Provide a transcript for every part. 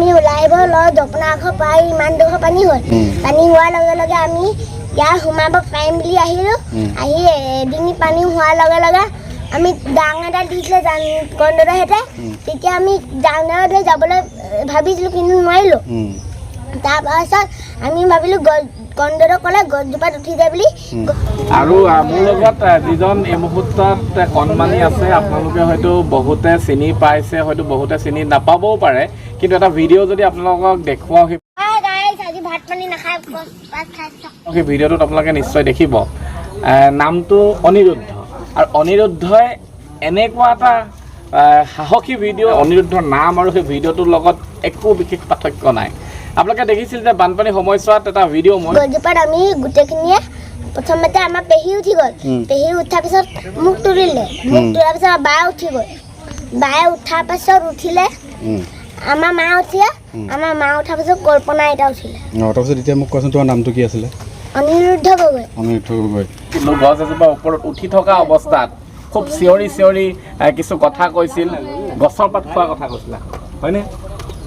আমি ওলাই আহিব লওঁ জপনাঘৰ পাই ইমান দূৰ পানী হ'ল পানী হোৱাৰ লগে লগে আমি ইয়াৰ সোমাব পাৰিম বুলি আহিলোঁ আহি এডিঙি পানী হোৱাৰ লগে লগে আমি ডাং এডাল দিছিলে কন্দৰৰ সৈতে তেতিয়া আমি ডাঙৰ ধৰি যাবলৈ ভাবিছিলোঁ কিন্তু নোৱাৰিলোঁ তাৰপাছত আমি ভাবিলোঁ কন্দৰৰ ক'লে গছজোপাত উঠি যায় বুলি আৰু মোৰ লগত যিজন এই মুহূৰ্তত কণমানি আছে আপোনালোকে হয়তো বহুতে চিনি পাইছে হয়তো বহুতে চিনি নাপাবও পাৰে কিন্তু এটা ভিডিঅ' যদি আপোনালোকক দেখুৱাওঁ ভাত পানী নাখায় সেই ভিডিঅ'টোত আপোনালোকে নিশ্চয় দেখিব নামটো অনিৰুদ্ধ আৰু অনিৰুদ্ধই এনেকুৱা এটা সাহসী ভিডিঅ' অনিৰুদ্ধৰ নাম আৰু সেই ভিডিঅ'টোৰ লগত একো বিশেষ পাৰ্থক্য নাই আপোনালোকে দেখিছিল যে বানপানী সময়ছোৱাত এটা ভিডিঅ' মই গছজোপাত আমি গোটেইখিনিয়ে প্ৰথমতে আমাৰ পেহী উঠি গ'ল পেহী উঠাৰ পিছত মোক তুলিলে মোক তোলাৰ পিছত বায়ে উঠি গ'ল বায়ে উঠাৰ পাছত উঠিলে আমাৰ মা উঠিলে আমাৰ মা উঠাৰ পিছত কল্পনা আইতা উঠিলে তাৰপিছত এতিয়া মোক কোৱাচোন তোমাৰ নামটো কি আছিলে অনিৰুদ্ধ গগৈ গছ এজোপা ওপৰত উঠি থকা অৱস্থাত খুব চিঞৰি চিঞৰি কিছু কথা কৈছিল গছৰ পাত খোৱাৰ কথা কৈছিলা হয়নে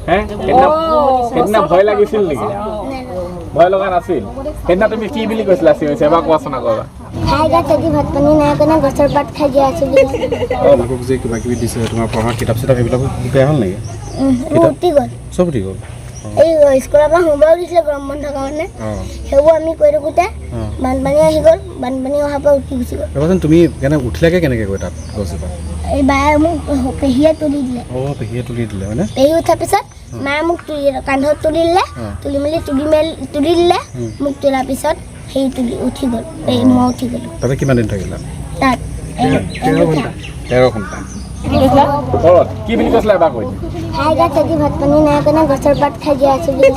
সেইদিনা ভয় লাগিছিল নেকি ভয় লগা নাছিল সেইদিনা তুমি কি বুলি কৈছিলা চিঞৰি এবাৰ কোৱাচোন আকৌ খাই গাছ আজি ভাত পানী নাই কাৰণে গছৰ পাত খাই জীয়াই আছোঁ বুলি যে কিবা কিবি দিছে তোমাৰ পঢ়া কিতাপ চিতাপ সেইবিলাক বেয়া হ'ল নেকি উঠি গ'ল চব উঠি গ'ল এই স্কুলৰ পৰা হোমৱৰ্ক দিছিলে গৰম বন্ধৰ কাৰণে সেইবোৰ আমি কৰি থাকোঁতে বানপানী আহি গ'ল বানপানী অহাৰ পৰা উঠি গুচি গ'ল ৰ'বাচোন তুমি উঠিলাগে কেনেকৈ গৈ তাত গছজোপা এই বায়ে মোক পেহীয়ে তুলি দিলে পেহীয়ে তুলি দিলে হয়নে পেহী উঠাৰ পিছত মায়ে মোক কান্ধত তুলি দিলে তুলি দিলে মোক তোলাৰ পিছত সেই উঠি গ'ল মই উঠি গ'লোঁ তাতে কিমান দিন থাকিলা তাত 13 ঘণ্টা কি বুলি কৈছিলা এবাৰ কৈ খাই গাছ আজি ভাত পানী নাই কাৰণে গছৰ পাত খাই জীয়াই আছোঁ বুলি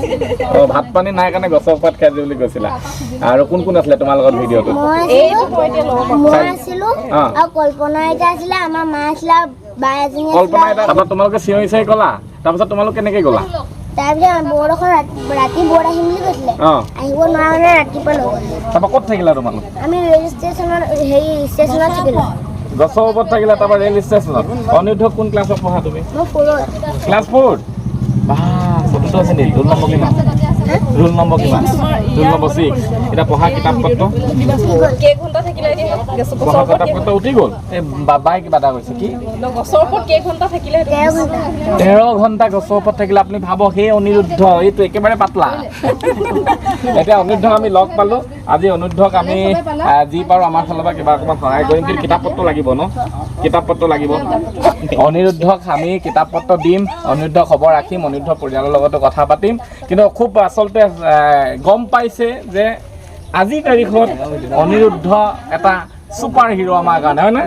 ভাত পানী নাই কাৰণে গছৰ পাত খাই বুলি কৈছিলা আৰু কোন কোন আছিলে তোমাৰ লগত ভিডিঅ'টো মই আছিলোঁ আৰু কল্পনা আইতা আছিলে আমাৰ মা আছিলে আৰু বাই এজনী কল্পনা আইতা তাৰপৰা তোমালোকে চিঞৰি চিঞৰি ক'লা তাৰপিছত তোমালোক কেনেকৈ গ'লা তাৰপিছত বৰডোখৰ ৰাতি বৰ্ড আহিম বুলি কৈছিলে আহিব নোৱাৰা মানে ৰাতিপুৱা লৈ গ'ল তাৰপৰা ক'ত থাকিলা তোমালোক আমি ৰেল ষ্টেচনত ষ্টেচনত থাকিলোঁ গছৰ ওপৰত থাকিলা তাৰপৰা ৰেল ষ্টেচনত অনিৰুদ্ধ কোন ক্লাছত পঢ়া তুমি মই ফ'ৰত ক্লাছ 4 বা চতুৰ্থ শ্ৰেণীত ৰোল নম্বৰ কিমান ৰোল নম্বৰ 6 এতিয়া পঢ়া কিতাপ পত্ৰ কেইঘণ্টা থাকিলে পঢ়া কিতাপ পত্ৰ উঠি গ'ল এই বাবাই কিবা এটা কৈছে কি গছৰ ওপৰত কেইঘণ্টা থাকিলে 13 ঘণ্টা গছৰ ওপৰত থাকিলে আপুনি ভাবক সেই অনিৰুদ্ধ এইটো একেবাৰে পাতলা এতিয়া অনিৰুদ্ধক আমি লগ পালোঁ আজি অনিৰুদ্ধক আমি যি পাৰোঁ আমাৰ ফালৰ পৰা কিবা অকণমান সহায় কৰিম কিন্তু কিতাপ পত্ৰ লাগিব ন কিতাপ পত্ৰ লাগিব অনিৰুদ্ধক আমি কিতাপ পত্ৰ দিম অনিৰুদ্ধ খবৰ ৰাখিম অনিৰুদ্ধ পৰিয়ালৰ লগতো কথা পাতিম কিন্তু খুব আচলতে গম পাইছে যে আজিৰ তাৰিখত অনিৰুদ্ধ এটা ছুপাৰ হিৰো আমাৰ কাৰণে হয়নে